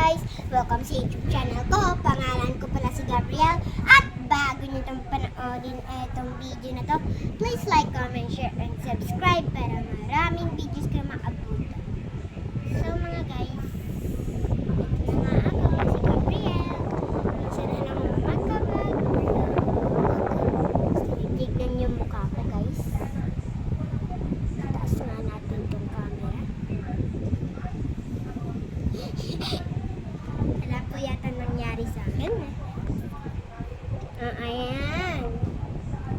guys! Welcome sa YouTube channel ko. Pangalan ko pala si Gabriel. At bago nyo itong panoodin itong video na to, please like, comment, share, and subscribe para maraming videos kayo makabutan. So mga guys, ito na nga ako, si Gabriel. Sana naman magkabag. Tignan yung mukha ko guys. Taas nga natin itong camera. Wala po yata nangyari sa akin. Ayan.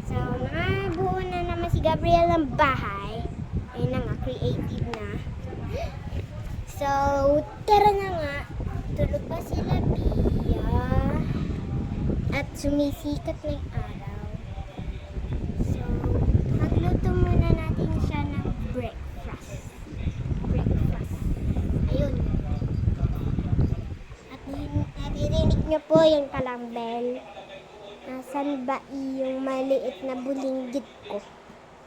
So, buo na naman si Gabriel ng bahay. Ayun na nga, creative na. So, tara na nga. Tulog pa sila, Bia. At sumisikat na yung araw. So, magluto muna natin siya ng breakfast. Ayun. At naririnig niyo po yung kalambel. Nasaan ba yung maliit na bulinggit ko?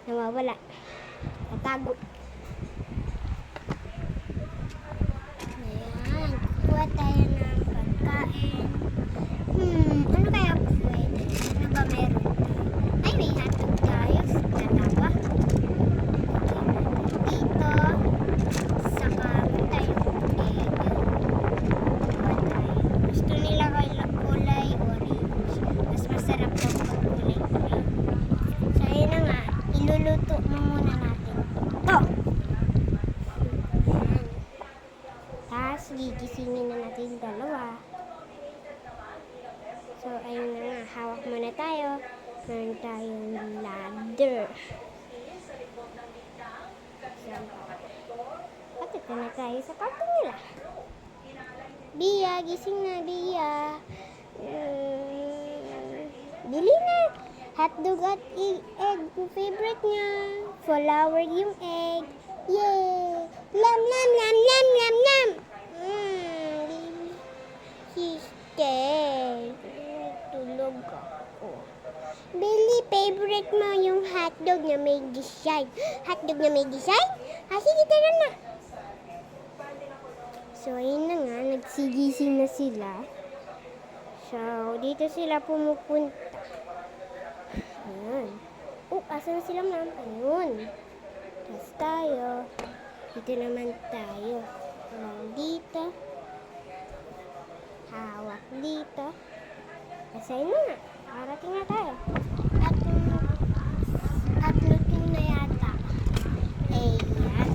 Nawawala. Natago. Ayan. Kuha tayo ng pagkain. Ano kaya pwede? Ano ba meron? Ay, may hotdog tayo. Dalawa. Dito. Saka tayo egg. Gusto nila kulay orange. Mas masarap daw pag kulay green. So, ayun na nga. Iluluto mo muna natin. Ito. Ayan. Tapos, gigisingin na natin dalawa. So, ayun na nga. Hawak muna tayo. Meron tayong ladder. At ito na tayo sa kwarto nila. Bia, gising na, Bia. Bili na. Hotdog at egg. Yung favorite niya. Flour yung egg. Yay! Lam, lam, lam, lam, lam, lam. Sister. Tulog ako. Billy, favorite mo yung hotdog na may design. Hotdog na may design? Sige, tara na. So, ayun na nga. Nagsigising na sila. So, dito sila pumupunta. Ayan. Asa na sila, ma'am? Ayun. Tapos tayo. Dito naman tayo. Dito. Hawak dito. Kasi ayun na nga. Parating na tayo. At luting na yata. Ayan.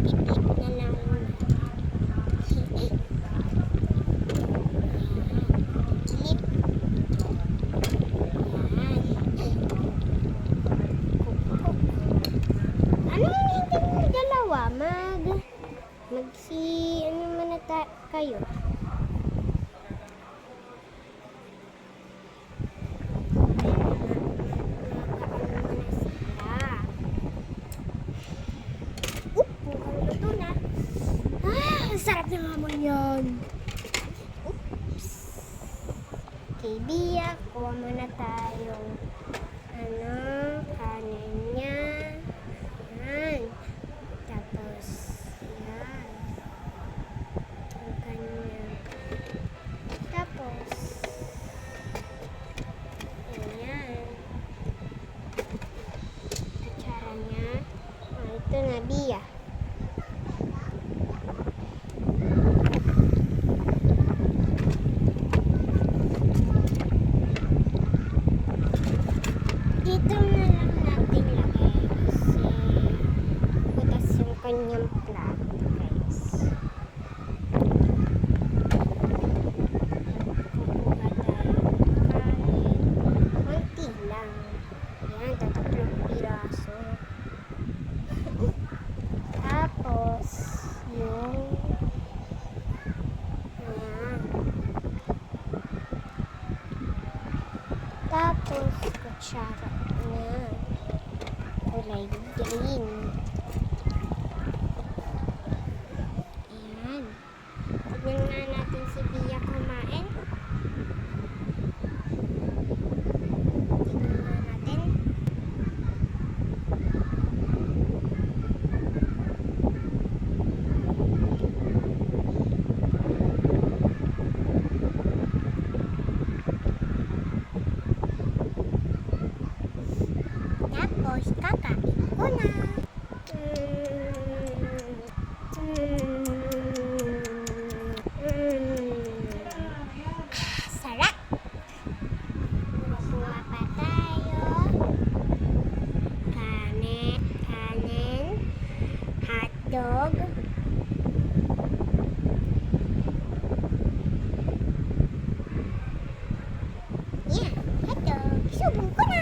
Itik na lang. Clip. Ano yung hindi mo dalawa? Ano muna kayo? Luto na. Sarap ng hamon yun. Oops. Okay, Bia, kuha muna tayong kanin niya. Yan. Tapos, yan. Ang kanya. Tapos, ayan. Kutsara niya. Ito na, Bia. Dito na lang natin lagay kasi butas yung kanyang plato guys. Kukuha tayo ng kanin. Konti lang. Ayan, tatatlong piraso. Tapos, yung ayan. Tapos, kutsara na kulay green. Ayan. Tignan nga natin si Bia kumain. Tignan nga natin. na. Sarap. Kuha pa tayo. Kanin, hotdog. Yan, hotdog. Subong ko na.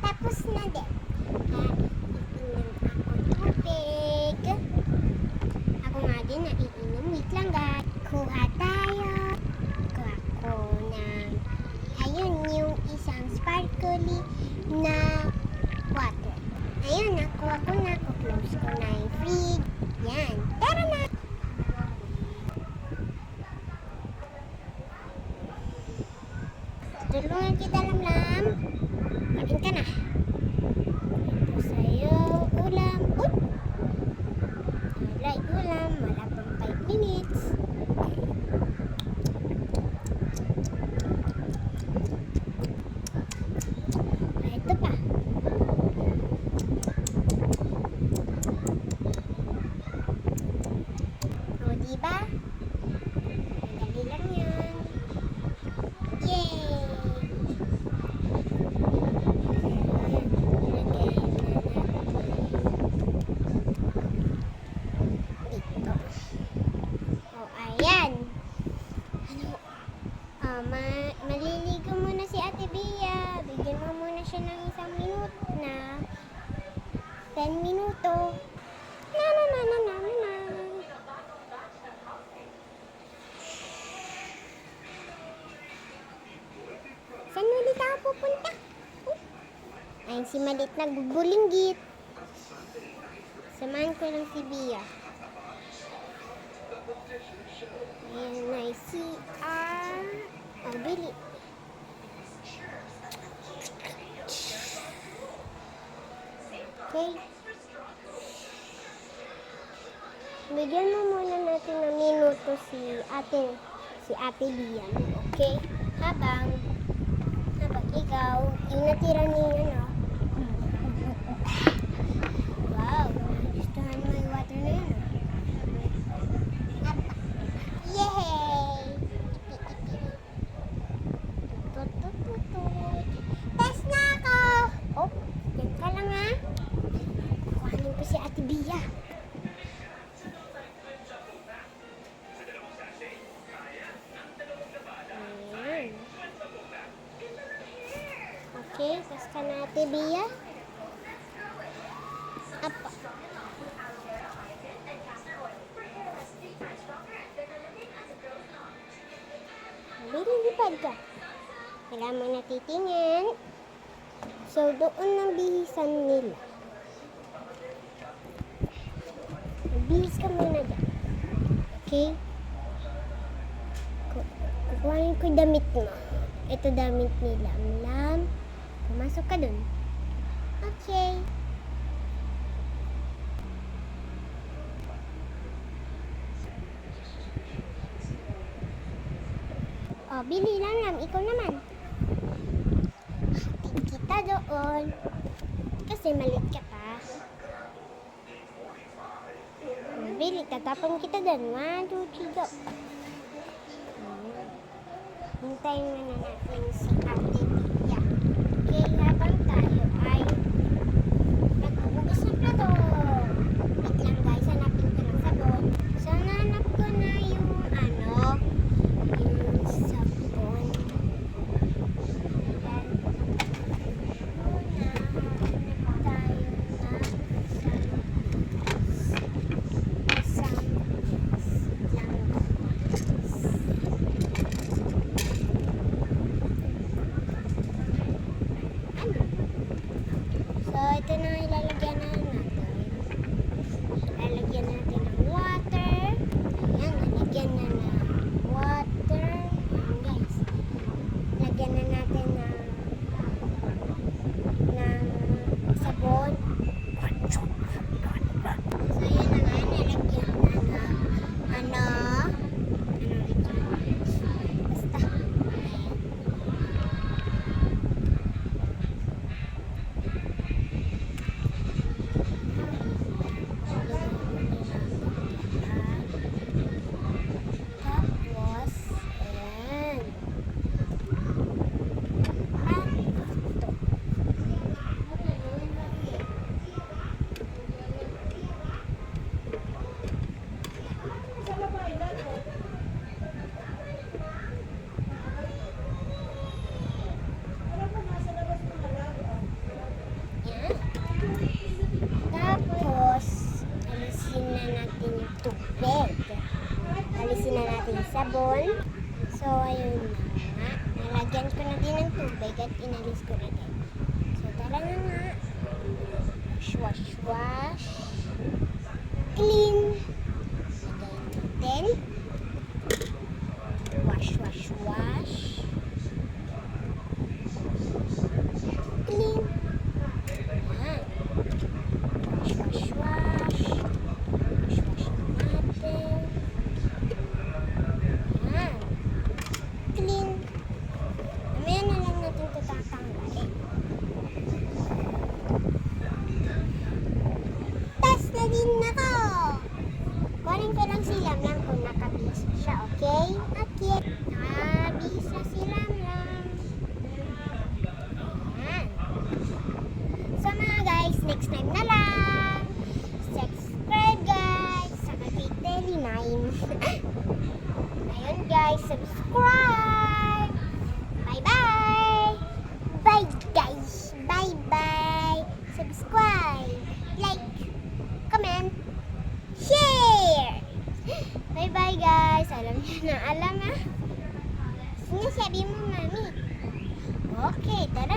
Tapos na din. Iinom ako tubig. Ako nga din naiinom. Wait lang guys. Kuha tayo. Kuha ko ng ayun yung isang sparkly na water. Ayun, nakuha ko na. Close ko na yung fridge. Yan. Tara na. Tulungan kita, Lamlam. Kain ka na. Ito sa'yo, ulam. Uy! Alright, ulam. Wala pang 5 minutes. Ito pa. O, diba? Madali lang yan. Yay! Dito. O, ayan. Maliligo muna si Ate Bea. Bigyan mo muna siya ng 1 minuto na 10 minuto. Na. Saan ulit ako pupunta? Ayun si Malit nagbubulinggit. Samahan ko lang si Bea. Ayan na si oh, bili. Okay. Bigyan mo muna natin ng minuto si Ate Bea. Okay? Habang ikaw, yung natira niya, no? Wow, gustuhan mo yung water na yun, yay! Test na ako! Oh, yan ka lang ha. Kuhanin ko si Ate Bea. Okay, test ka na Ate Bea. Apa. Lilipad ka. Kailangan mo natitingin. So, doon ang bihisan nila. Bihis ka muna dyan. Okay? Kukuhanin ko damit mo. Ito damit ni Lamlam. Pumasok ka dun. Okay. Oh, Bili Lamlam, ikaw naman. Hatid kita doon. Kasi malit ka pa. Bili, tatapon kita doon. 1, 2, 3, go. Hintayin muna natin si Ate Bea. Okay, habang tayo ay naghuhugas ng plato. Wait lang guys, hanapin ko ng sabon. So, nahanap ko na yung yung sabon. So, ito na ilalagyan na natin. Ilalagyan natin ng water. Ayan, nalagyan na ng water. Ayan guys. Lagyan na natin ng sabon. So, ayan na nga, nalagyan na ng basta. sabon. So, ayun na nga. Nalagyan ko na din ng tubig at inalis ko na din. So, tara na nga. Wash, wash. Clean. Then, wash, wash, wash. Clean. Yan. Wash, wash, wash. Wash, wash natin. Yan. Clean. Mamaya na lang natin ito tatanggalin. Tas na din na to. Kunin ko lang si Lamlam kung nakabisa siya, okay? Okay. Nakabisa si Lamlam. Ayan. So mga guys, next time na lang. Subscribe guys sa kay Telly 9. Ayun guys, subscribe. Bye-bye. Bye guys. Bye-bye. Subscribe. Like. Comment. Share. Bye-bye guys. Alam niyo na, alam ah. Sinasabi mo, mami. Okay, tara.